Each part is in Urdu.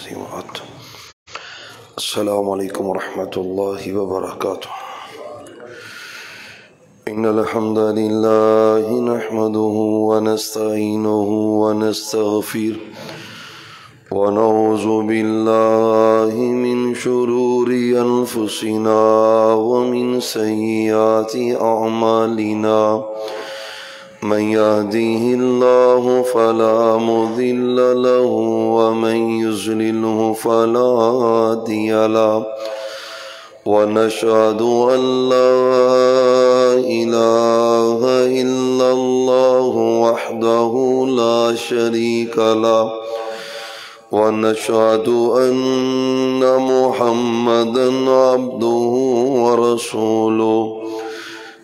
العظيم. السلام عليكم ورحمة الله وبركاته. إن الحمد لله نحمده ونستعينه ونستغفره ونعوذ بالله من شرور أنفسنا ومن سيئات أعمالنا. من يهده الله فلا مضل له ومن يضلله فلا هادي له. ونشهد أن لا إله إلا الله وحده لا شريك له. ونشهد أن محمدا عبده ورسوله.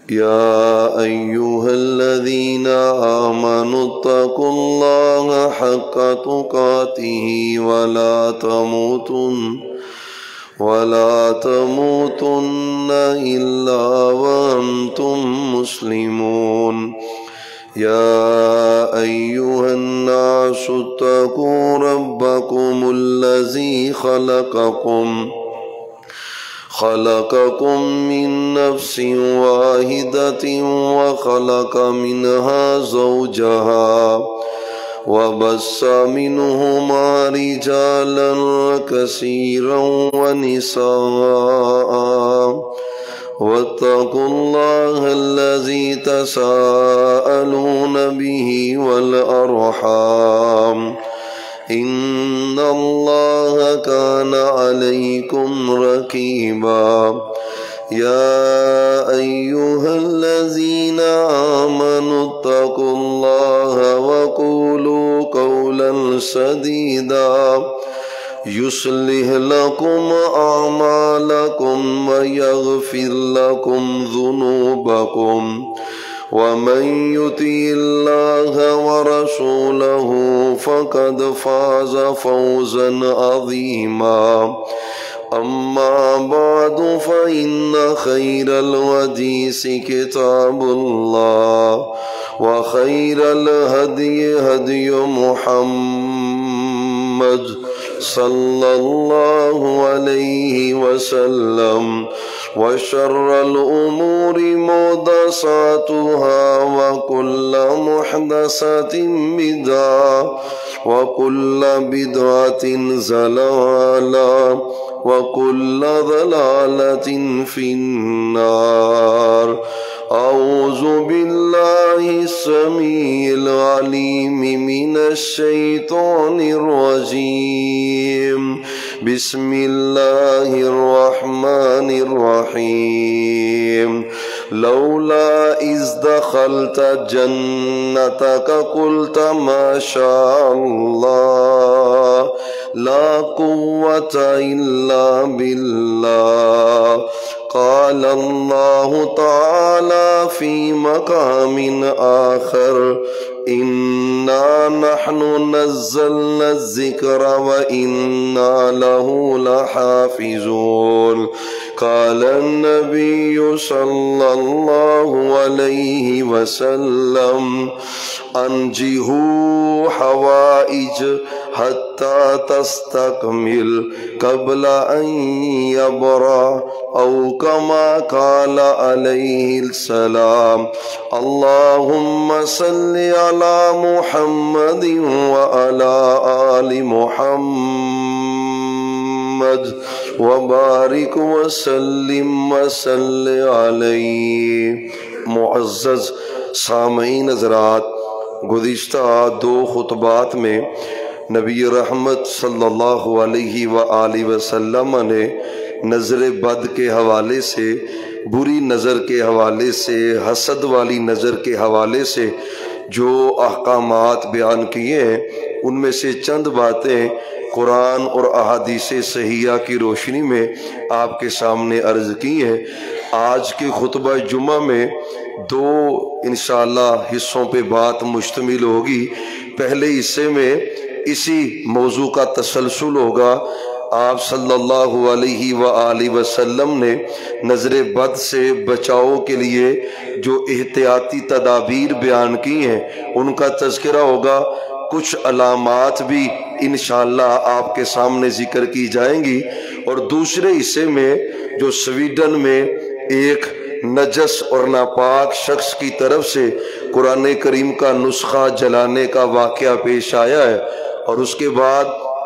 يا أيها الذين آمنوا اتقوا الله حق تقاته ولا تموتن إلا وأنتم مسلمون. يا أيها الناس اتقوا ربكم الذي خلقكم من نفس واحدة وخلق منها زوجها وبث منهما رجالا كثيرا ونساء. واتقوا الله الذي تساءلون به والأرحام إن الله كان عليكم رقيبا. يا أيها الذين آمنوا اتقوا الله وقولوا قولا سديدا يصلح لكم أعمالكم ويغفر لكم ذنوبكم. ومن يطع الله ورسوله فقد فاز فوزا عظيما. أما بعد فإن خير الحديث كتاب الله وخير الهدي هدي محمد صلى الله عليه وسلم. وشر الأمور محدثاتها وكل محدثة بدعة وكل بدعة ضلالة وكل ضلالة في النار. أعوذ بالله السميع العليم من الشيطان الرجيم. بسم الله الرحمن الرحيم. لولا إذ دخلت جنتك قلت ما شاء الله لا قوة إلا بالله. قال الله تعالى في مقام آخر إنا نحن نزلنا الذكر وإنا له لحافظون. قال النبي صلى الله عليه وسلم أنجهوا حوائج حتى تستكمل قبل أن يبرأ أو كما قال عليه السلام. اللهم صل على محمد وعلى آل محمد وبارك وسلم علیہ. معزز سامعین حضرات، گزشتہ 2 خطبات میں نبی رحمت صلی اللہ علیہ وآلہ وسلم نے نظر بد کے حوالے سے، بری نظر کے حوالے سے، حسد والی نظر کے حوالے سے جو احکامات بیان کیے ہیں، ان میں سے چند باتیں قرآن اور احادیث صحیحہ کی روشنی میں آپ کے سامنے عرض کی ہیں. آج کے خطبہ جمعہ میں 2 انشاءاللہ حصوں پہ بات مشتمل ہوگی. پہلے حصے میں اسی موضوع کا تسلسل ہوگا. آپ صلی اللہ علیہ وآلہ وسلم نے نظر بد سے بچاؤ کے لیے جو احتیاطی تدابیر بیان کی ہیں ان کا تذکرہ ہوگا. کچھ علامات بھی انشاءاللہ آپ کے سامنے ذکر کی جائیں گی۔ اور دوسرے حصے میں جو سویڈن میں ایک نجس اور ناپاک شخص کی طرف سے قرآن کریم کا نسخہ جلانے کا واقعہ پیش آیا ہے، اور اس کے بعد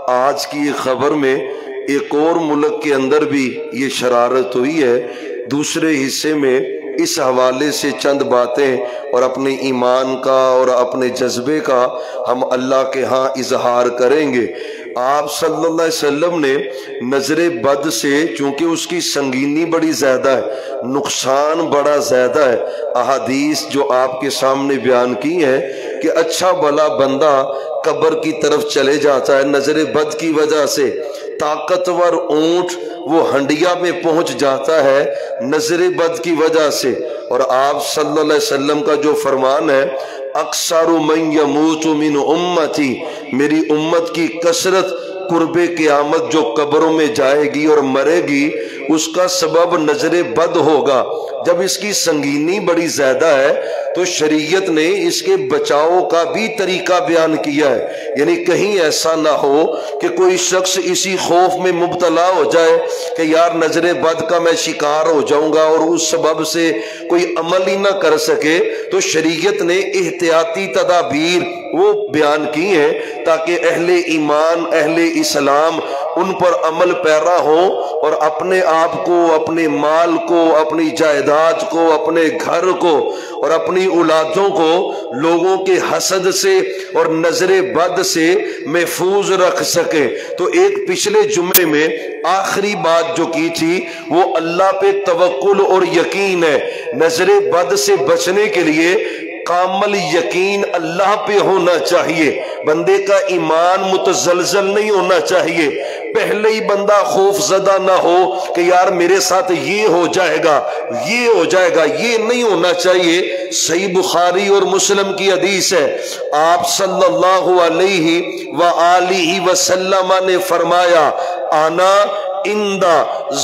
آج کی خبر میں ایک اور ملک کے اندر بھی یہ شرارت ہوئی ہے۔ دوسرے حصے میں اس حوالے سے چند باتیں اور اپنے ایمان کا اور اپنے جذبے کا ہم اللہ کے ہاں اظہار کریں گے۔ آپ صلی اللہ علیہ وسلم نے نظر بد سے، چونکہ اس کی سنگینی بڑی زیادہ ہے، نقصان بڑا زیادہ ہے، احادیث جو آپ کے سامنے بیان کی ہیں کہ اچھا بھلا بندہ قبر کی طرف چلے جاتا ہے نظر بد کی وجہ سے، طاقتور اونٹ وہ ہنڈیا میں پہنچ جاتا ہے نظر بد کی وجہ سے۔ اور آپ صلی اللہ علیہ وسلم کا جو فرمان ہے، اکثر من یموت من امتی، میری امت کی کثرت قرب قیامت جو قبروں میں جائے گی اور مرے گی، اس کا سبب نظر بد ہوگا۔ جب اس کی سنگینی بڑی زیادہ ہے تو شریعت نے اس کے بچاؤ کا بھی طریقہ بیان کیا ہے، یعنی کہیں ایسا نہ ہو کہ کوئی شخص اسی خوف میں مبتلا ہو جائے کہ یار نظر بد کا میں شکار ہو جاؤں گا، اور اس سبب سے کوئی عمل ہی نہ کر سکے۔ تو شریعت نے احتیاطی تدابیر وہ بیان کی ہیں تاکہ اہل ایمان، اہل اسلام ان پر عمل پیرا ہو اور اپنے آپ کو، اپنے مال کو، اپنی جائیداد کو، اپنے گھر کو اور اپنی اولادوں کو لوگوں کے حسد سے اور نظر بد سے محفوظ رکھ سکے۔ تو ایک پچھلے جمعے میں آخری بات جو کی تھی وہ اللہ پہ توکل اور یقین ہے۔ نظر بد سے بچنے کے لیے کامل یقین اللہ پہ ہونا چاہیے، بندے کا ایمان متزلزل نہیں ہونا چاہیے، پہلے ہی بندہ خوف زدہ نہ ہو کہ یار میرے ساتھ یہ ہو جائے گا، یہ ہو جائے گا، یہ نہیں ہونا چاہیے۔ صحیح بخاری اور مسلم کی حدیث ہے، آپ صلی اللہ علیہ وآلہ وسلم نے فرمایا، انا عند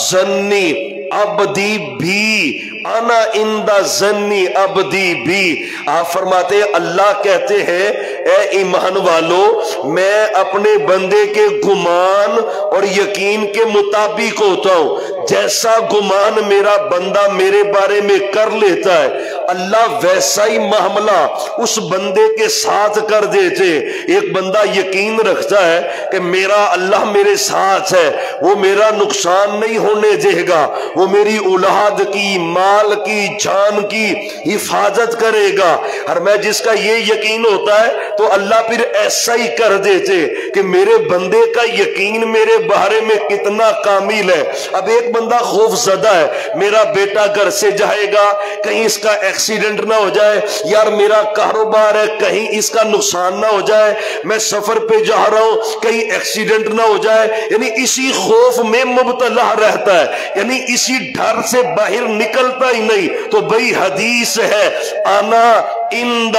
ظنی عبدی بھی، انا عند ظنی عبدی بھی۔ آپ فرماتے ہیں اللہ کہتے ہیں اے ایمان والو، میں اپنے بندے کے گمان اور یقین کے مطابق ہوتا ہوں، جیسا گمان میرا بندہ میرے بارے میں کر لیتا ہے اللہ ویسا ہی معاملہ اس بندے کے ساتھ کر دیتے۔ ایک بندہ یقین رکھتا ہے کہ میرا اللہ میرے ساتھ ہے، وہ میرا نقصان نہیں ہونے دے گا، وہ میری اولاد کی، مال کی، جان کی حفاظت کرے گا، اور میں جس کا یہ یقین ہوتا ہے تو اللہ پھر ایسا ہی کر دیتے کہ میرے بندے کا یقین میرے بارے میں کتنا کامل ہے۔ اب ایک بندہ خوف زدہ ہے، میرا بیٹا گھر سے جائے گا، کہیں اس کا ایکسیڈنٹ نہ ہو جائے، یار میرا کاروبار ہے کہیں اس کا نقصان نہ ہو جائے، میں سفر پہ جا رہا ہوں کہیں ایکسیڈنٹ نہ ہو جائے، یعنی اسی خوف میں مبتلا رہتا ہے، یعنی اسی ڈر سے باہر نکلتا ہی نہیں۔ تو بھئی حدیث ہے انا عند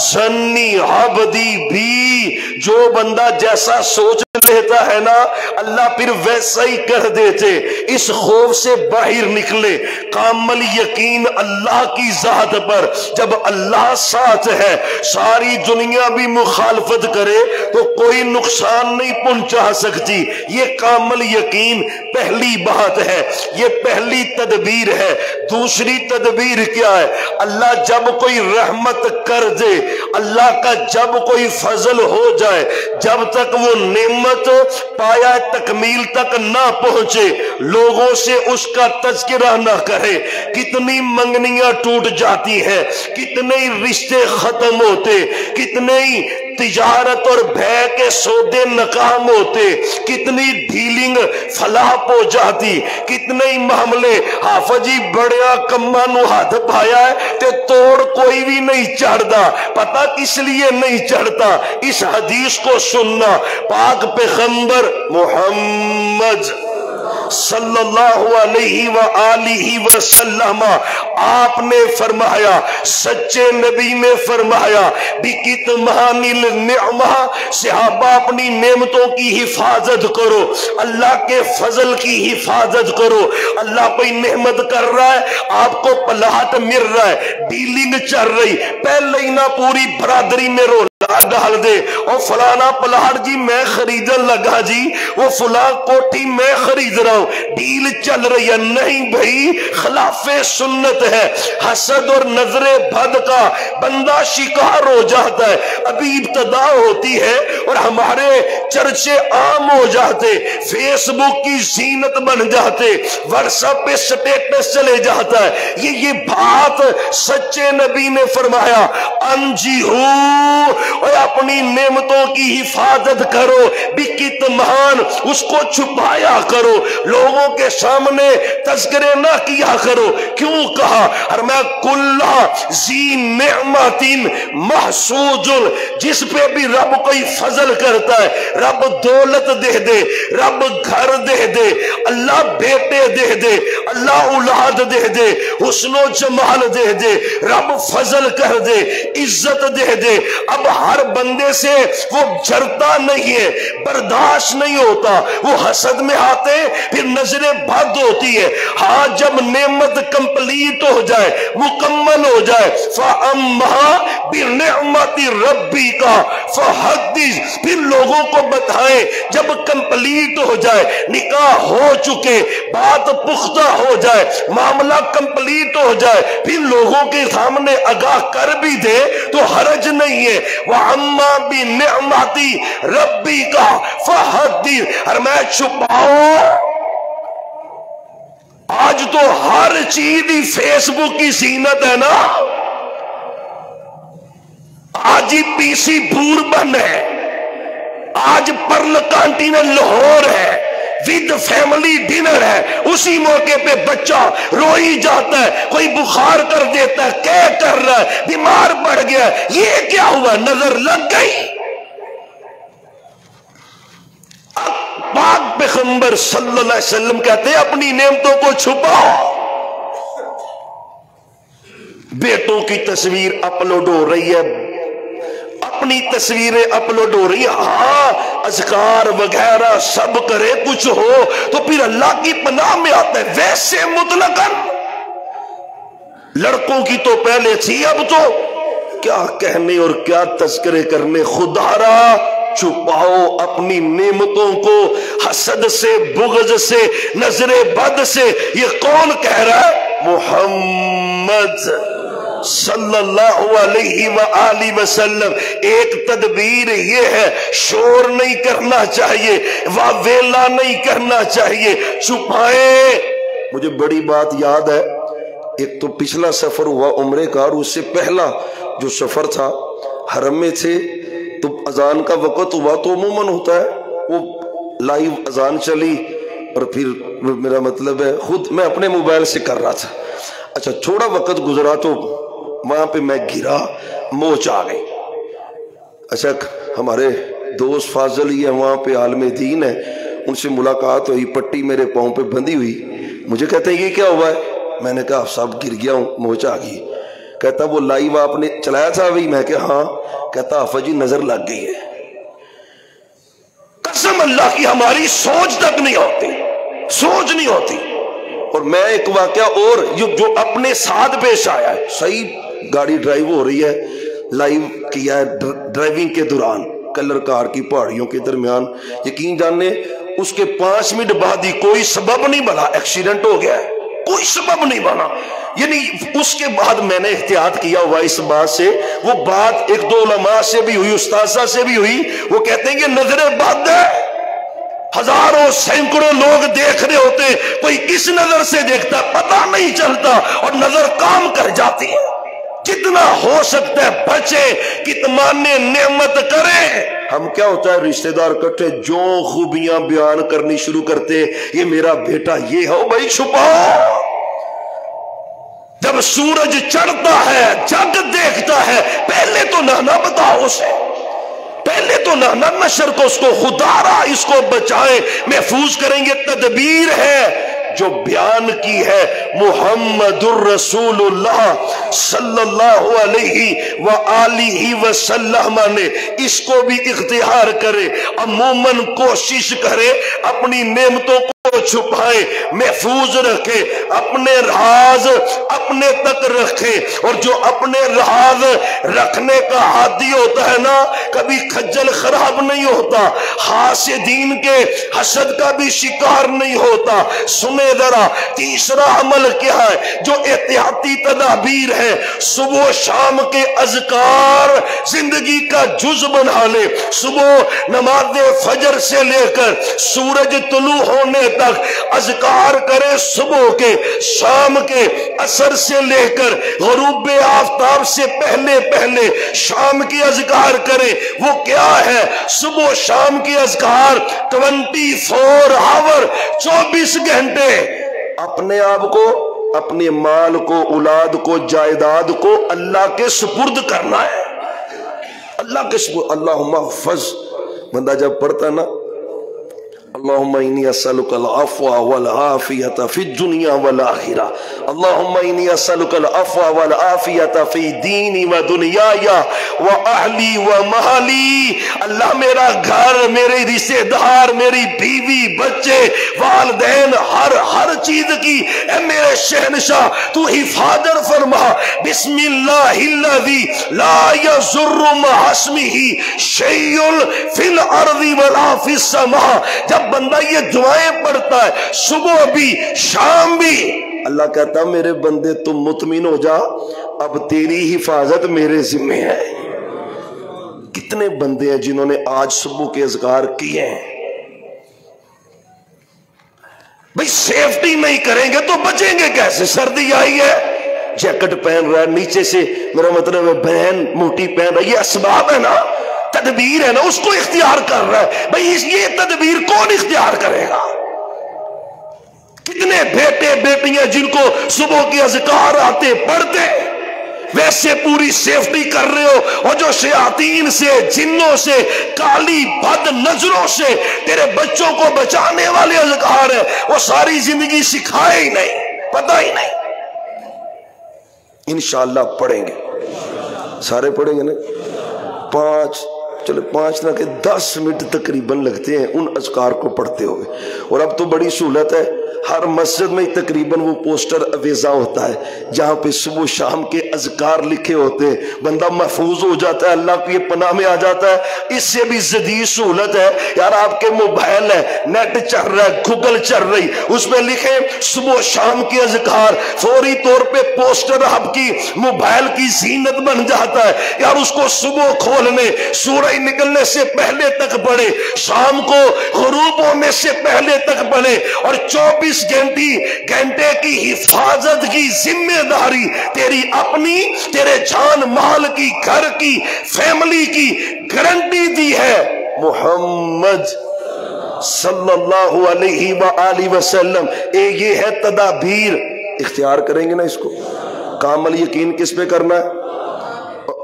ظنی عبدی بھی، جو بندہ جیسا سوچ لیتا ہے نا اللہ پھر ویسا ہی کر دیتے۔ اس خوف سے باہر نکلے، کامل یقین اللہ کی ذات پر، جب اللہ ساتھ ہے ساری دنیا بھی مخالفت کرے تو کوئی نقصان نہیں پہنچا سکتی، یہ کامل یقین پہلی بات ہے، یہ پہلی تدبیر ہے۔ دوسری تدبیر کیا ہے؟ اللہ جب کوئی رحمت کر دے، اللہ کا جب کوئی فضل ہو جائے، جب تک وہ نعمت پایا تکمیل تک نہ پہنچے، لوگوں سے اس کا تذکرہ نہ کرے، کتنی منگنیاں ٹوٹ جاتی ہیں، کتنے رشتے ختم ہوتے، کتنے تجارت اور بے کے سودے ناکام ہوتے، کتنی ڈیلنگ فلاپ ہو جاتی، کتنے معاملے حافظ جی بڑیا کما نو ہاتھ پایا ہے تے توڑ کوئی بھی نہیں چڑھتا، پتہ کس لیے نہیں چڑھتا؟ اس حدیث کو سننا، پاک پیغمبر محمد صلی اللہ علیہ وآلہ وسلم آپ نے فرمایا، سچے نبی نے فرمایا بِکِتْمَانِ النِّعْمَةِ، صحابہ اپنی نعمتوں کی حفاظت کرو، اللہ کے فضل کی حفاظت کرو۔ اللہ کوئی نعمت کر رہا ہے، آپ کو پلاٹ مل رہا ہے، ڈیلنگ چل رہی، پہلے ہی نہ پوری برادری میں رولا پلاٹ ڈال دے، اور فلانا پلاٹ جی میں خریدن لگا جی، وہ فلاں کوٹھی میں خرید رہا ہوں، ڈیل چل رہی ہے۔ نہیں بھائی، خلاف سنت ہے۔ حسد اور نظر بد کا بندہ شکار ہو جاتا ہے، ابھی ابتدا ہوتی ہے اور ہمارے چرچے عام ہو جاتے، فیس بک کی زینت بن جاتے، واٹس ایپ پہ سٹیٹس چلے جاتا ہے۔ یہ بات سچے نبی نے فرمایا، انجیہو، اور اپنی نعمتوں کی حفاظت کرو، بکتمان، اس کو چھپایا کرو، لوگوں کے سامنے تذکرے نہ کیا کرو۔ کیوں کہا؟ فرمایا کلہ ذی نعمت محسود، جس پہ بھی رب کوئی فضل کرتا ہے، رب دولت دے دے، رب گھر دے دے، اللہ بیٹے دے دے، اللہ اولاد دے دے، حسن و جمال دے دے، رب فضل کر دے، عزت دے دے، اب ہر بندے سے وہ جھرتا نہیں ہے، برداشت نہیں ہوتا، وہ حسد میں آتے، پھر نظر بد ہوتی ہے۔ ہاں جب نعمت کمپلیٹ ہو جائے، مکمل ہو جائے، فَأَمَّا بِنِعْمَةِ رَبِّكَ فَحَدِّثْ، پھر لوگوں کو بتائیں۔ جب کمپلیٹ ہو جائے، نکاح ہو چکے، بات پختہ ہو جائے، معاملہ کمپلیٹ ہو جائے، پھر لوگوں کے سامنے آگاہ کر بھی دے تو حرج نہیں ہے۔ وَأَمَّا بِنِعْمَةِ رَبِّكَ فَحَدِّثْ، اور میں چھپاؤ۔ آج تو ہر چیز ہی فیس بک کی زینت ہے نا، آج ہی پی سی بوربن ہے، آج پرل کانٹینل لاہور ہے، ود فیملی ڈنر ہے، اسی موقع پہ بچہ روئی جاتا ہے، کوئی بخار کر دیتا ہے، کیا کر رہا ہے، بیمار پڑ گیا، یہ کیا ہوا؟ نظر لگ گئی۔ پاک پیغمبر صلی اللہ علیہ وسلم کہتے ہیں اپنی نعمتوں کو چھپاؤ۔ بیٹوں کی تصویر اپلوڈ ہو رہی ہے، اپنی تصویریں اپلوڈ ہو رہی ہیں، ہاں اذکار وغیرہ سب کرے، کچھ ہو تو پھر اللہ کی پناہ میں آتا ہے۔ ویسے مطلقاً لڑکوں کی تو پہلے تھی، اب تو کیا کہنے اور کیا تذکرے کرنے۔ خدا را چھپاؤ اپنی نعمتوں کو حسد سے، بغض سے، نظر بد سے۔ یہ کون کہہ رہا ہے؟ محمد صلی اللہ علیہ وآلہ وسلم۔ ایک تدبیر یہ ہے، شور نہیں کرنا چاہیے، واویلا نہیں کرنا چاہیے، چھپائیں۔ مجھے بڑی بات یاد ہے، ایک تو پچھلا سفر ہوا عمرے کا، اور اس سے پہلا جو سفر تھا حرم میں تھے، تو اذان کا وقت ہوا تو عموماً ہوتا ہے وہ لائیو اذان چلی، اور پھر میرا مطلب ہے خود میں اپنے موبائل سے کر رہا تھا۔ اچھا تھوڑا وقت گزرا تو وہاں پہ میں گرا، موچ آ گئی۔ اچھا ہمارے دوست فاضل ہی ہیں وہاں پہ، عالم دین ہے، ان سے ملاقات ہوئی، پٹی میرے پاؤں پہ بندھی ہوئی، مجھے کہتے ہیں یہ کیا ہوا ہے؟ میں نے کہا صاحب گر گیا ہوں، موچ آ گئی۔ کہتا وہ لائیو آپ نے چلایا تھا ابھی؟ میں کہ ہاں۔ کہتا آفا جی نظر لگ گئی ہے۔ قسم اللہ کی ہماری سوچ تک نہیں ہوتی، سوچ نہیں ہوتی۔ اور میں ایک واقعہ اور جو اپنے ساتھ پیش آیا ہے، صحیح گاڑی ڈرائیو ہو رہی ہے، لائیو کیا ہے ڈرائیونگ کے دوران کلر کار کی پہاڑیوں کے درمیان، یقین جاننے اس کے 5 منٹ بعد ہی کوئی سبب نہیں بنا، ایکسیڈنٹ ہو گیا ہے، کوئی سبب نہیں بنا۔ یعنی اس کے بعد میں نے احتیاط کیا ہوا اس بات سے، وہ بات ایک دو علماء سے بھی ہوئی، استاذہ سے بھی ہوئی، وہ کہتے ہیں کہ نظر بد ہے، ہزاروں سینکڑوں لوگ دیکھ رہے ہوتے، کوئی کس نظر سے دیکھتا پتہ نہیں چلتا، اور نظر کام کر جاتی ہے۔ جتنا ہو سکتا ہے بچے، کتمان نعمت کریں۔ ہم کیا ہوتا ہے رشتہ دار کٹھے جو خوبیاں بیان کرنی شروع کرتے، یہ میرا بیٹا یہ ہو، بھائی چھپاؤ۔ جب سورج چڑھتا ہے، جگ دیکھتا ہے، پہلے تو نہ بتاؤ اسے، پہلے تو نہ نشر کو، اس کو خدا را اس کو بچائیں، محفوظ کریں گے۔ تدبیر ہے جو بیان کی ہے محمد الرسول اللہ صلی اللہ علیہ وآلہ وسلم نے، اس کو بھی اختیار کرے، عموماً کوشش کرے اپنی نعمتوں کو چھپائے محفوظ رکھے، اپنے راز اپنے تک رکھے، اور جو اپنے راز رکھنے کا عادی ہوتا ہے نا کبھی کھجل خراب نہیں ہوتا، حاسدین کے حسد کا بھی شکار نہیں ہوتا۔ سنے ذرا تیسرا عمل کیا ہے جو احتیاطی تدابیر ہے، صبح و شام کے اذکار زندگی کا جز بنا لے۔ صبح نماز فجر سے لے کر سورج طلوع ہونے تک اذکار کرے، صبح کے، شام کے، عصر سے لے کر غروب آفتاب سے پہلے پہلے شام کی اذکار کرے۔ وہ کیا ہے؟ صبح و شام کی اذکار 24 آور، 24 گھنٹے اپنے آپ کو، اپنے مال کو، اولاد کو، جائیداد کو اللہ کے سپرد کرنا ہے، اللہ کے سپرد۔ اللہم احفظ، بندہ جب پڑھتا نا اللہم انی اسألک العفو والعافیت فی الدنیا والآخرہ، اللہم انی اسألک العفو والعافیت فی دینی و دنیای و اہلی و مالی۔ اللہ میرا گھر، میرے رشتہ دار، میری بیوی، بچے، والدین، ہر چیز کی اے میرے شہنشاہ تو حفاظت فرما۔ بسم اللہ الذی لا یضر مع اسمہ شیء فی الارض ولا فی السماء۔ جب بندہ یہ دعائیں پڑھتا ہے صبح بھی شام بھی، اللہ کہتا ہے میرے بندے تم مطمئن ہو جا، اب تیری حفاظت میرے ذمہ ہے۔ کتنے بندے ہیں جنہوں نے آج صبح کے اذکار کیے ہیں؟ بھئی سیفٹی نہیں کریں گے تو بچیں گے کیسے؟ سردی آئی ہے، جیکٹ پہن رہا ہے، نیچے سے میرا مطلب ہے بہن موٹی پہن رہا ہے، یہ اسباب ہے نا، تدبیر ہے نا، اس کو اختیار کر رہا ہے۔ بھئی یہ تدبیر کون اختیار کرے گا؟ کتنے بیٹے بیٹیاں جن کو صبح کی اذکار آتے پڑھتے، ویسے پوری سیفٹی کر رہے ہو، اور جو شیاطین سے، جنوں سے، کالی بد نظروں سے تیرے بچوں کو بچانے والے اذکار ہیں، وہ ساری زندگی سکھائے ہی نہیں، پتہ ہی نہیں۔ انشاءاللہ پڑھیں گے، سارے پڑھیں گے نا؟ 5 نہ کہ 10 منٹ تقریباً لگتے ہیں ان اذکار کو پڑھتے ہوئے۔ اور اب تو بڑی سہولت ہے، ہر مسجد میں تقریباً وہ پوسٹر اویزا ہوتا ہے جہاں پہ صبح و شام کے اذکار لکھے ہوتے ہیں، بندہ محفوظ ہو جاتا ہے، اللہ کی پناہ میں آ جاتا ہے۔ اس سے بھی جدید سہولت ہے یار، آپ کے موبائل ہے، نیٹ چل رہا ہے، گوگل چل رہی، اس میں لکھیں صبح و شام کے اذکار، فوری طور پہ پوسٹر آپ کی موبائل کی زینت بن جاتا ہے یار۔ اس کو صبح کھولنے، سورج نکلنے سے پہلے تک پڑھے، شام کو غروب ہونے سے پہلے تک پڑھے، اور 24 گھنٹے کی حفاظت کی ذمہ داری تیری اپنی، تیرے جان مال کی، گھر کی، فیملی کی گارنٹی دی ہے محمد صلی اللہ علیہ وآلہ وسلم۔ یہ ہے تدابیر، اختیار کریں گے نا اس کو۔ کامل یقین کس پہ کرنا ہے؟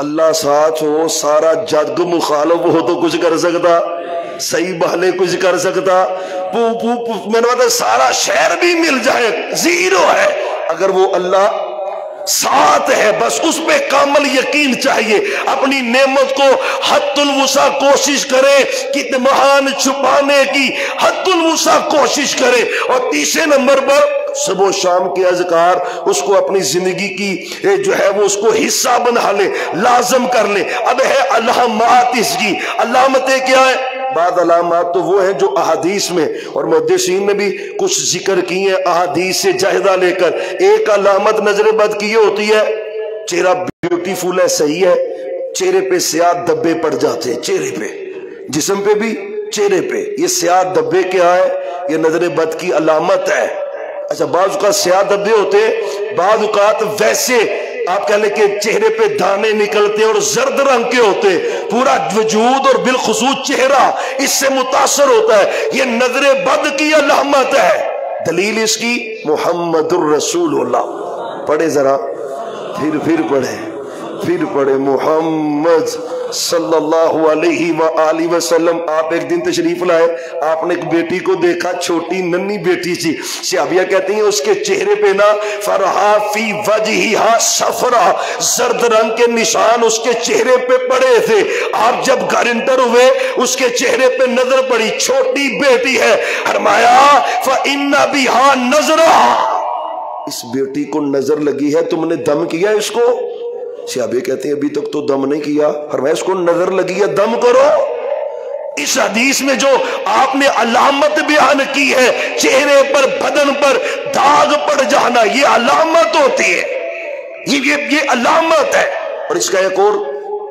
اللہ ساتھ ہو، سارا جگ مخالف ہو تو کچھ کر سکتا، صحیح بہلے کچھ کر سکتا، میں نے سارا شہر بھی مل جائے زیرو ہے، اگر وہ اللہ ساتھ ہے بس اس پہ کامل یقین چاہیے۔ اپنی نعمت کو حد الوسع کوشش کرے، کتمان چھپانے کی حد الوسع کوشش کرے۔ اور تیسرے نمبر پر صبح و شام کے اذکار اس کو اپنی زندگی کی جو ہے وہ اس کو حصہ بنا لے، لازم کر لے۔ اب ہے علامات اس کی، علامتیں کیا ہے؟ بعض علامات تو وہ ہیں جو احادیث میں، اور محدثین نے بھی کچھ ذکر کی ہیں احادیث سے جائزہ لے کر۔ ایک علامت نظر بد کی یہ ہوتی ہے، چہرہ بیوٹیفل ہے، صحیح ہے، چہرے پہ سیاہ دبے پڑ جاتے ہیں، چہرے پہ، جسم پہ بھی، چہرے پہ۔ یہ سیاہ دبے کیا ہے؟ یہ نظر بد کی علامت ہے۔ اچھا، بعض اوقات سیاہ دبے ہوتے ہیں، بعض اوقات ویسے آپ کہہ لیں کہ چہرے پہ دانے نکلتے اور زرد رنگ کے ہوتے، پورا وجود اور بالخصوص چہرہ اس سے متاثر ہوتا ہے، یہ نظر بد کی علامت ہے۔ دلیل اس کی محمد الرسول اللہ۔ پڑھے ذرا، پھر پڑھے محمد صلی اللہ علیہ وآلہ وسلم آپ ایک دن تشریف لائے، آپ نے ایک بیٹی کو دیکھا، چھوٹی ننھی بیٹی تھی، صحابیہ کہتی ہیں اس کے چہرے پہ نا فرحا فی وجہہا صفرا، زرد رنگ کے نشان اس کے چہرے پہ پڑے تھے۔ آپ جب گھر انٹر ہوئے اس کے چہرے پہ نظر پڑی، چھوٹی بیٹی ہے، فرمایا فإن بہا نظرا، اس بیٹی کو نظر لگی ہے، تم نے دم کیا اس کو؟ صحابی کہتے ہیں ابھی تک تو دم نہیں کیا۔ فرمایا اس کو نظر لگی ہے، دم کرو۔ اس حدیث میں جو آپ نے علامت بیان کی ہے، چہرے پر بدن پر داغ پڑ جانا، یہ علامت ہوتی ہے، یہ علامت ہے۔ اور اس کا ایک اور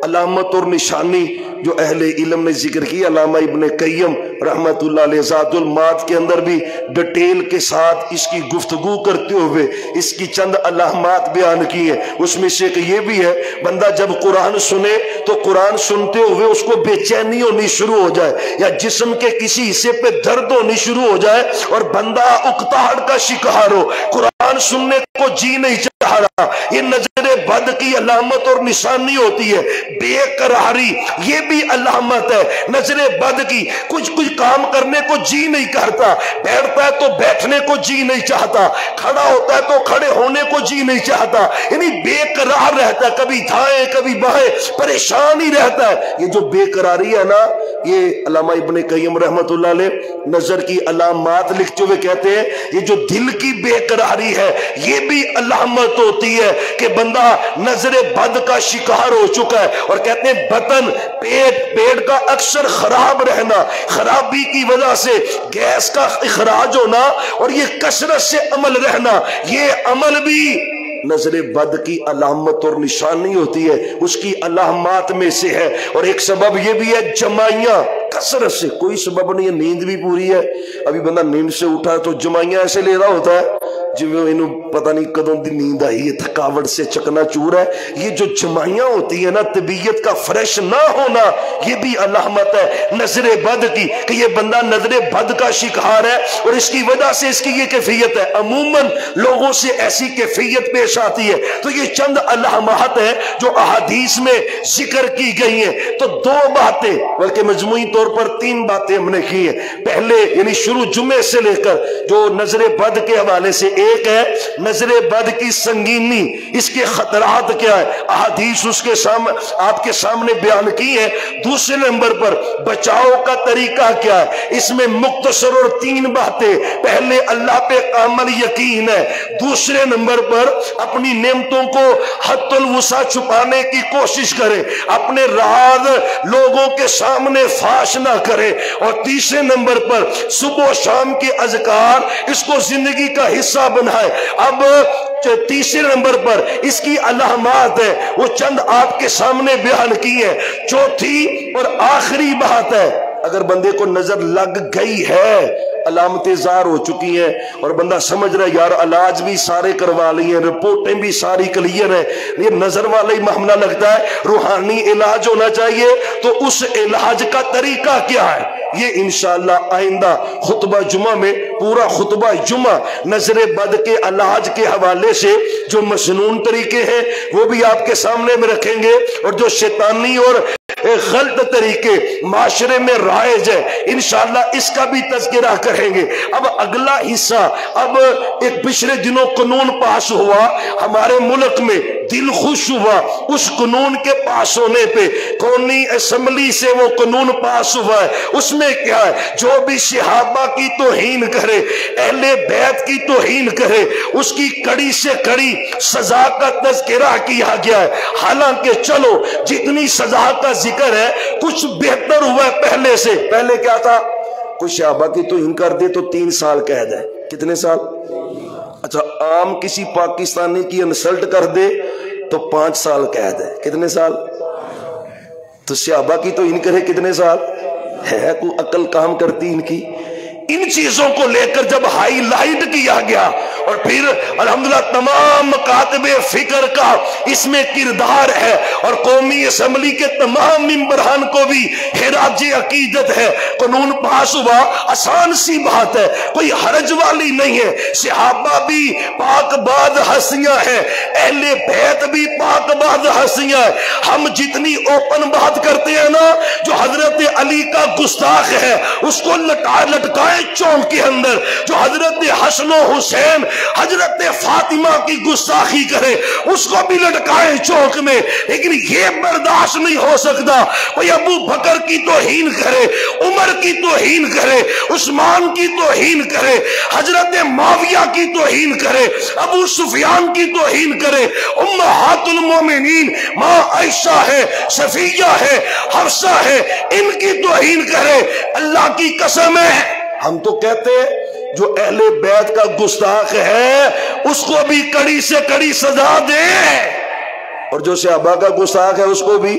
علامت اور نشانی جو اہل علم نے ذکر کی، علامہ ابن قیم رحمت اللہ علیہ زاد المعاد کے اندر بھی ڈیٹیل کے ساتھ اس کی گفتگو کرتے ہوئے اس کی چند علامات بیان کی ہیں۔ اس میں سے ایک یہ بھی ہے، بندہ جب قرآن سنے تو قرآن سنتے ہوئے اس کو بے چینی ہونی شروع ہو جائے یا جسم کے کسی حصے پہ درد ہونی شروع ہو جائے اور بندہ اکتاہٹ کا شکار ہو، قرآن سننے کو جی نہیں چاہ رہا، یہ نظر بد کی علامت اور نشانی ہوتی ہے۔ بے قراری یہ بھی علامت ہے نظر بد کی، کچھ کام کرنے کو جی نہیں کرتا، بیٹھتا ہے تو بیٹھنے کو جی نہیں چاہتا، کھڑا ہوتا ہے تو کھڑے ہونے کو جی نہیں چاہتا، یعنی بے قرار رہتا ہے، کبھی دائیں کبھی بائیں، پریشان ہی رہتا ہے۔ یہ جو بے قراری ہے نا، یہ علامہ ابن قیم رحمت اللہ علیہ نظر کی علامات لکھتے ہوئے کہتے ہیں یہ جو دل کی بے قراری ہے یہ بھی علامت ہوتی ہے کہ بندہ نظر بد کا شکار ہو چکا ہے۔ اور کہتے ہیں بطن پیٹ کا اکثر خراب رہنا، خرابی کی وجہ سے گیس کا اخراج ہونا اور یہ کثرت سے عمل رہنا، یہ عمل بھی نظر بد کی علامت اور نشانی ہوتی ہے، اس کی علامات میں سے ہے۔ اور ایک سبب یہ بھی ہے جمائیاں، کثرت سے، کوئی سبب نہیں ہے، نیند بھی پوری ہے، ابھی بندہ نیند سے اٹھا ہے تو جمائیاں ایسے لے رہا ہوتا ہے جو انہوں پتہ نہیں کدوں دی نیند آئی ہے، تھکاوٹ سے چکنا چور ہے۔ یہ جو جمائیاں ہوتی ہیں نا، طبیعت کا فریش نہ ہونا، یہ بھی علامت ہے نظر بد کی کہ یہ بندہ نظر بد کا شکار ہے اور اس کی وجہ سے اس کی یہ کیفیت ہے۔ عموماً لوگوں سے ایسی کیفیت پیش آتی ہے، تو یہ چند علامات ہیں جو احادیث میں ذکر کی گئی ہیں۔ تو دو باتیں، بلکہ مجموعی طور پر تین باتیں ہم نے کی ہیں۔ پہلے یعنی شروع جمعے سے لے کر جو نظر بد کے حوالے سے، ایک ہے نظر بد کی سنگینی، اس کے خطرات کیا ہے، احادیث اس کے سامنے آپ کے سامنے بیان کی ہے۔ دوسرے نمبر پر بچاؤ کا طریقہ کیا ہے، اس میں مختصر اور تین باتیں۔ پہلے اللہ پہ کامل یقین ہے، دوسرے نمبر پر اپنی نعمتوں کو حد الوسع چھپانے کی کوشش کرے، اپنے راز لوگوں کے سامنے فاش نہ کرے، اور تیسرے نمبر پر صبح و شام کے اذکار اس کو زندگی کا حصہ بنائے۔ اب تیسرے نمبر پر اس کی علامات ہے، وہ چند آپ کے سامنے بیان کی ہے۔ چوتھی اور آخری بات ہے، اگر بندے کو نظر لگ گئی ہے، علامتیں ظاہر ہو چکی ہیں اور بندہ سمجھ رہا ہے یار علاج بھی سارے کروا لی ہیں، رپورٹیں بھی ساری کلیئر ہیں، یہ نظر والا ہی معاملہ لگتا ہے، روحانی علاج ہونا چاہیے، تو اس علاج کا طریقہ کیا ہے، یہ انشاءاللہ آئندہ خطبہ جمعہ میں پورا خطبہ جمعہ نظر بد کے علاج کے حوالے سے جو مسنون طریقے ہیں وہ بھی آپ کے سامنے میں رکھیں گے، اور جو شیطانی اور غلط طریقے معاشرے میں رائج ہے انشاءاللہ اس کا بھی تذکرہ کریں گے۔ اب اگلا حصہ، اب ایک پچھلے دنوں قانون پاس ہوا ہمارے ملک میں، دل خوش ہوا اس قانون کے پاس ہونے پہ، قومی اسمبلی سے وہ قانون پاس ہوا ہے۔ اس میں کیا ہے، جو بھی صحابہ کی توہین کرے، اہل بیت کی توہین کرے، اس کی کڑی سے کڑی سزا کا تذکرہ کیا گیا ہے۔ حالانکہ چلو جتنی سزا کا ذکر ہے کچھ بہتر ہوا ہے پہلے سے۔ پہلے کیا تھا، کوئی صحابہ کی توہین کر دے تو 3 سال قید ہے، کتنے سال؟ اچھا، عام کسی پاکستانی کی انسلٹ کر دے تو 5 سال قید ہے، کتنے سال؟ تو صحابہ کی توہین کرے کتنے سال ہے؟ کوئی عقل کام کرتی ان کی؟ ان چیزوں کو لے کر جب ہائی لائٹ کیا گیا اور پھر الحمدللہ تمام مکاتب فکر کا اس میں کردار ہے، اور قومی اسمبلی کے تمام ممبران کو بھی خراج عقیدت ہے۔ قانون پاس ہوا، آسان سی بات ہے، کوئی حرج والی نہیں ہے۔ صحابہ بھی پاک باد ہستیاں ہیں، اہل بیت بھی پاک باد ہستیاں ہیں۔ ہم جتنی اوپن بات کرتے ہیں نا، جو حضرت علی کا گستاخ ہے اس کو لٹکائے چونک کے اندر، جو حضرت حسن و حسین حضرت فاطمہ کی گستاخی کرے اس کو بھی لٹکائے چونک میں، لیکن یہ برداشت نہیں ہو سکتا کوئی ابو بکر کی توہین کرے، عمر کی توہین کرے، عثمان کی توہین کرے، حضرت معاویہ کی توہین کرے، ابو سفیان کی توہین کرے، امہات المومنین ماں عائشہ ہے، صفیہ ہے، حفصہ ہے، ان کی توہین کرے۔ اللہ کی قسم ہے ہم تو کہتے جو اہل بیت کا گستاخ ہے اس کو بھی کڑی سے کڑی سزا دے، اور جو صحابہ کا گستاخ ہے اس کو بھی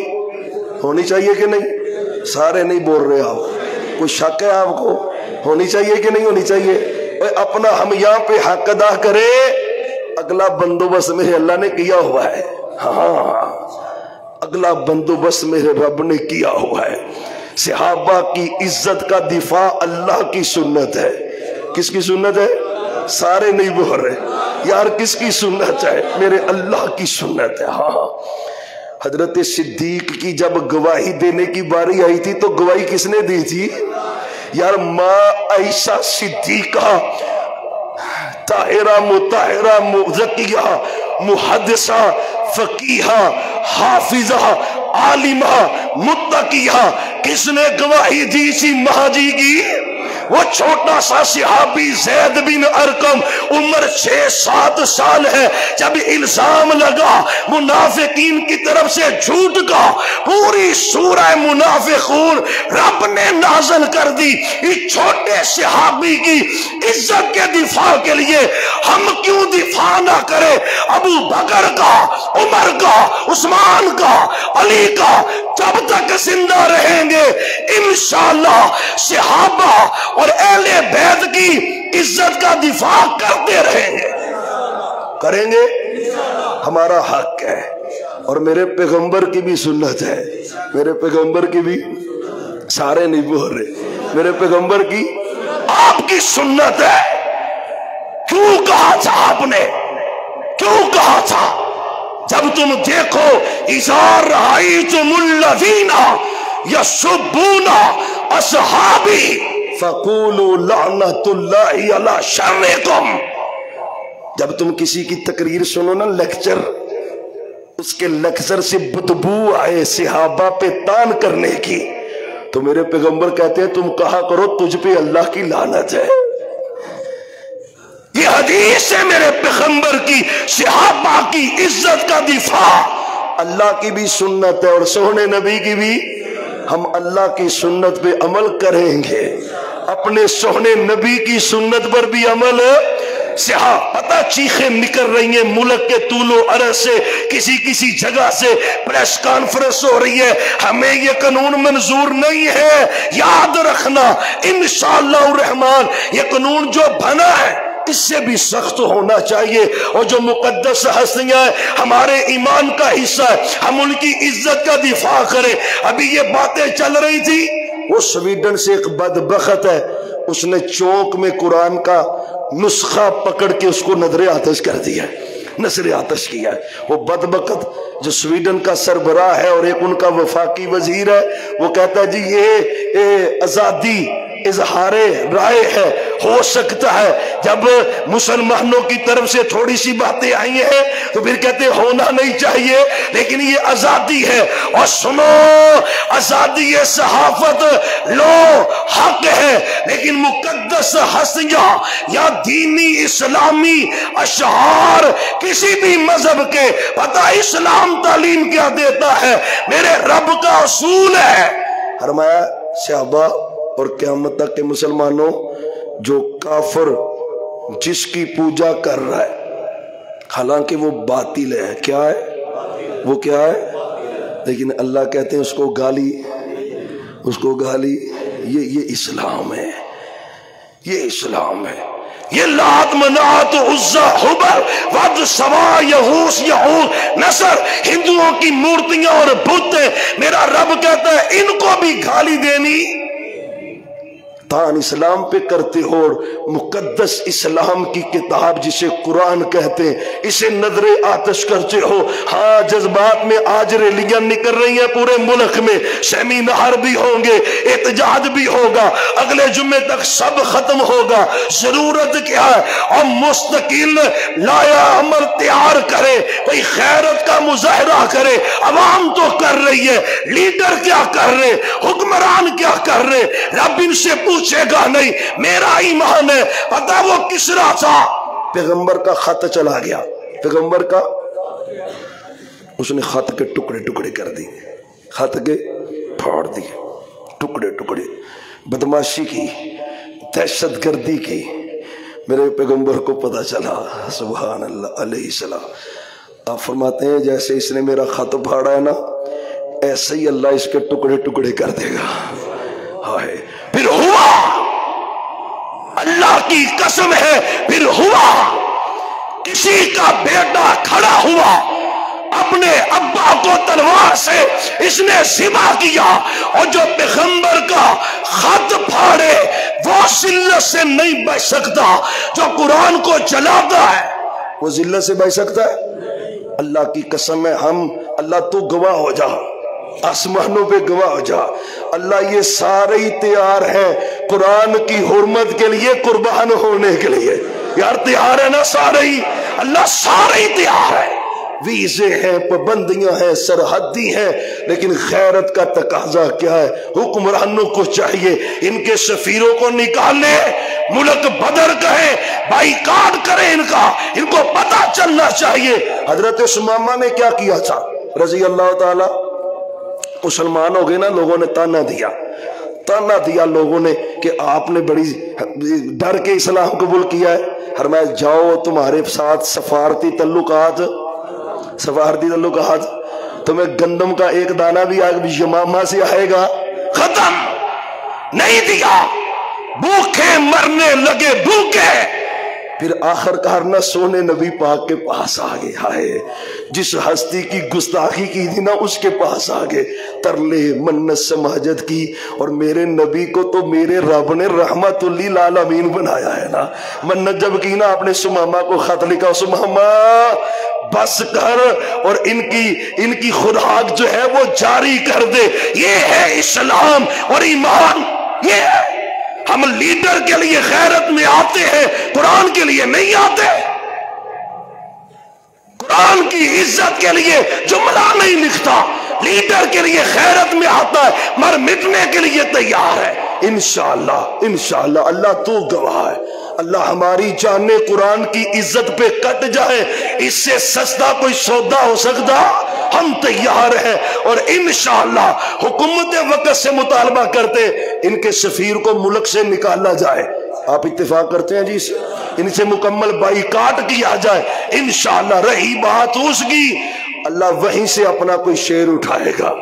ہونی چاہیے کہ نہیں؟ سارے نہیں بول رہے آپ، کوئی شک ہے آپ کو؟ ہونی چاہیے کہ نہیں ہونی چاہیے؟ اپنا ہم یہاں پہ حق ادا کرے، اگلا بندوبست میرے اللہ نے کیا ہوا ہے۔ ہاں، اگلا بندوبست میرے رب نے کیا ہوا ہے۔ صحابہ کی عزت کا دفاع اللہ کی سنت ہے۔ کس کی سنت ہے؟ سارے نہیں بول رہے یار، کس کی سنت ہے؟ میرے اللہ کی سنت ہے۔ ہاں، حضرت صدیق کی جب گواہی دینے کی باری آئی تھی تو گواہی کس نے دی تھی یار؟ ماں عائشہ صدیقہ، طاہرہ مطہرہ مزکیہ محدثہ فقیہہ حافظہ عالمہ متقیہ، کس نے گواہی دی تھی ماں جی کی؟ وہ چھوٹا سا صحابی زید بن ارقم، عمر 6-7 سال ہے، جب الزام لگا منافقین کی طرف سے جھوٹ کا، پوری سورہ منافقون رب نے نازل کر دی۔ اس چھوٹے صحابی کی عزت کے دفاع کے لیے ہم کیوں دفاع نہ کریں؟ ابو بکر کا، عمر کا، عثمان کا، علی کا، جب تک زندہ رہیں گے انشاءاللہ صحابہ اور اہل بیت کی عزت کا دفاع کرتے رہیں گے، کریں گے، ہمارا حق ہے۔ اور میرے پیغمبر کی بھی سنت ہے، میرے پیغمبر کی بھی، سارے نہیں بول رہے، میرے پیغمبر کی آپ کی سنت ہے۔ کیوں کہا تھا آپ نے؟ کیوں کہا تھا؟ جب تم دیکھو اذا رأیتم الذین یسبون اصحابی فقولوا لعنت اللہ علی شرکم، جب تم کسی کی تقریر سنو نا، لیکچر، اس کے لیکچر سے بدبو آئے صحابہ پہ تان کرنے کی، تو میرے پیغمبر کہتے ہیں تم کہا کرو تجھ پہ اللہ کی لعنت ہے۔ یہ حدیث ہے میرے پیغمبر کی، صحابہ کی عزت کا دفاع اللہ کی بھی سنت ہے اور سونے نبی کی بھی۔ ہم اللہ کی سنت پہ عمل کریں گے، اپنے سونے نبی کی سنت پر بھی عمل۔ پتہ چیخیں نکل رہی ہیں ملک کے طول و عرض سے، کسی جگہ سے پریس کانفرنس ہو رہی ہے، ہمیں یہ قانون منظور نہیں ہے۔ یاد رکھنا انشاءاللہ الرحمن یہ قانون جو بنا ہے اس سے بھی سخت ہونا چاہیے، اور جو مقدس ہستیاں ہیں ہمارے ایمان کا حصہ ہے، ہم ان کی عزت کا دفاع کریں۔ ابھی یہ باتیں چل رہی تھی، وہ سویڈن سے ایک بدبخت ہے، اس نے چوک میں قرآن کا نسخہ پکڑ کے اس کو نظر آتش کر دیا ہے، نظر آتش کیا ہے۔ وہ بدبخت جو سویڈن کا سربراہ ہے اور ایک ان کا وفاقی وزیر ہے، وہ کہتا ہے جی یہ آزادی اظہار رائے ہے، ہو سکتا ہے جب مسلمانوں کی طرف سے تھوڑی سی باتیں آئی ہیں تو پھر کہتے ہونا نہیں چاہیے، لیکن یہ آزادی ہے۔ اور سنو، آزادی صحافت لو حق ہے، لیکن مقدس ہستیاں یا دینی اسلامی اشعار کسی بھی مذہب کے، پتہ اسلام تعلیم کیا دیتا ہے؟ میرے رب کا اصول ہے، فرمایا صحابہ اور قیامت تک کے مسلمانوں، جو کافر جس کی پوجا کر رہا ہے حالانکہ وہ باطل ہے، کیا ہے وہ؟ کیا ہے؟ لیکن اللہ کہتے ہیں اس کو گالی، یہ اسلام ہے، یہ اسلام ہے. یہ لات منات عزا حبل ود سوا یغوث یعوق نصر ہندوؤں کی مورتیاں اور بتیں، میرا رب کہتا ہے ان کو بھی گالی دینی تان اسلام پہ کرتے ہو. اور مقدس اسلام کی کتاب جسے قرآن کہتے ہیں اسے نظر آتش کرتے ہو. ہاں جذبات میں آج ریلیاں نکل رہی ہیں پورے ملک میں، سیمینار بھی ہوں گے، احتجاج بھی ہوگا، اگلے جمعے تک سب ختم ہوگا. ضرورت کیا ہے؟ اور مستقل لایا عمل تیار کرے، کوئی خیرت کا مظاہرہ کرے. عوام تو کر رہی ہے، لیڈر کیا کر رہے، حکمران کیا کر رہے؟ رب ان سے پوچھے گا نہیں. میرا ایمان ہے پتہ وہ کسرا تھا، پیغمبر کا خط چلا گیا، پیغمبر کا، اس نے خط کے ٹکڑے ٹکڑے کر دیے، خط کے پھاڑ دیے ٹکڑے ٹکڑے، بدماشی کی، دہشت گردی کی. میرے پیغمبر کو پتہ چلا، سبحان اللہ علیہ السلام. آپ فرماتے ہیں جیسے اس نے میرا خط پھاڑا ہے نا، ایسے ہی اللہ اس کے ٹکڑے ٹکڑے کر دے گا. ہائے، پھر ہوا، اللہ کی قسم ہے پھر ہوا. کسی کا بیٹا کھڑا ہوا، اپنے ابا کو تلوار سے اس نے ذبح کیا، اور جو پیغمبر کا خط پھاڑے وہ ذلت سے نہیں بچ سکتا. جو قرآن کو جلاتا ہے وہ ذلت سے بچ سکتا ہے؟ اللہ کی قسم ہے، ہم، اللہ تو گواہ ہو جا، آسمانوں پہ گواہ ہو جا، اللہ یہ سارے ہی تیار ہیں قرآن کی حرمت کے لیے، قربان ہونے کے لیے. یار تیار ہے نا سارے ہی؟ اللہ سارے ہی تیار ہے. ویزے ہیں، پابندیاں ہیں، سرحدی ہیں، لیکن غیرت کا تقاضا کیا ہے؟ حکمرانوں کو چاہیے ان کے سفیروں کو نکالے، ملک بدر کہیں، بائیکاٹ کریں ان کا، ان کو پتہ چلنا چاہیے. حضرت سمامہ نے کیا کیا تھا رضی اللہ تعالی؟ مسلمان ہو گئے نا، لوگوں نے تانا دیا لوگوں نے کہ آپ نے بڑی ڈر کے اسلام قبول کیا ہے. فرمایا جاؤ تمہارے ساتھ سفارتی تعلقات، تمہیں گندم کا ایک دانہ بھی یمامہ سے آئے گا. ختم نہیں دیا، بھوکے مرنے لگے بھوکے. پھر آخر کار نہ سونے نبی پاک کے پاس آگے. ہائے، جس ہستی کی گستاخی کی تھی نا اس کے پاس آگے، ترلے منت سماجت کی. اور میرے نبی کو تو میرے رب نے رحمت للعالمین بنایا ہے نا. منت جب کی نا اپنے سمامہ کو خط لکھا، سمامہ بس کر اور ان کی خوراک جو ہے وہ جاری کر دے. یہ ہے اسلام اور ایمان. یہ ہے، ہم لیڈر کے لیے غیرت میں آتے ہیں، قرآن کے لیے نہیں آتے. قرآن کی عزت کے لیے جملہ نہیں لکھتا، لیڈر کے لیے غیرت میں آتا ہے، مر مٹنے کے لیے تیار ہے. انشاءاللہ اللہ تو گواہ ہے. اللہ ہماری جانیں قرآن کی عزت پہ کٹ جائے، اس سے سستا کوئی سودا ہو سکتا؟ ہم تیار ہیں. اور انشاءاللہ حکومت وقت سے مطالبہ کرتے ان کے سفیر کو ملک سے نکالا جائے. آپ اتفاق کرتے ہیں جی، ان سے مکمل بائیکاٹ کیا جائے. انشاءاللہ رہی بات اس کی، اللہ وہیں سے اپنا کوئی شیر اٹھائے گا،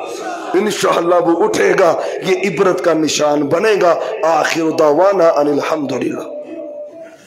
انشاءاللہ وہ اٹھے گا، یہ عبرت کا نشان بنے گا. آخر دعوانا ان الحمدللہ.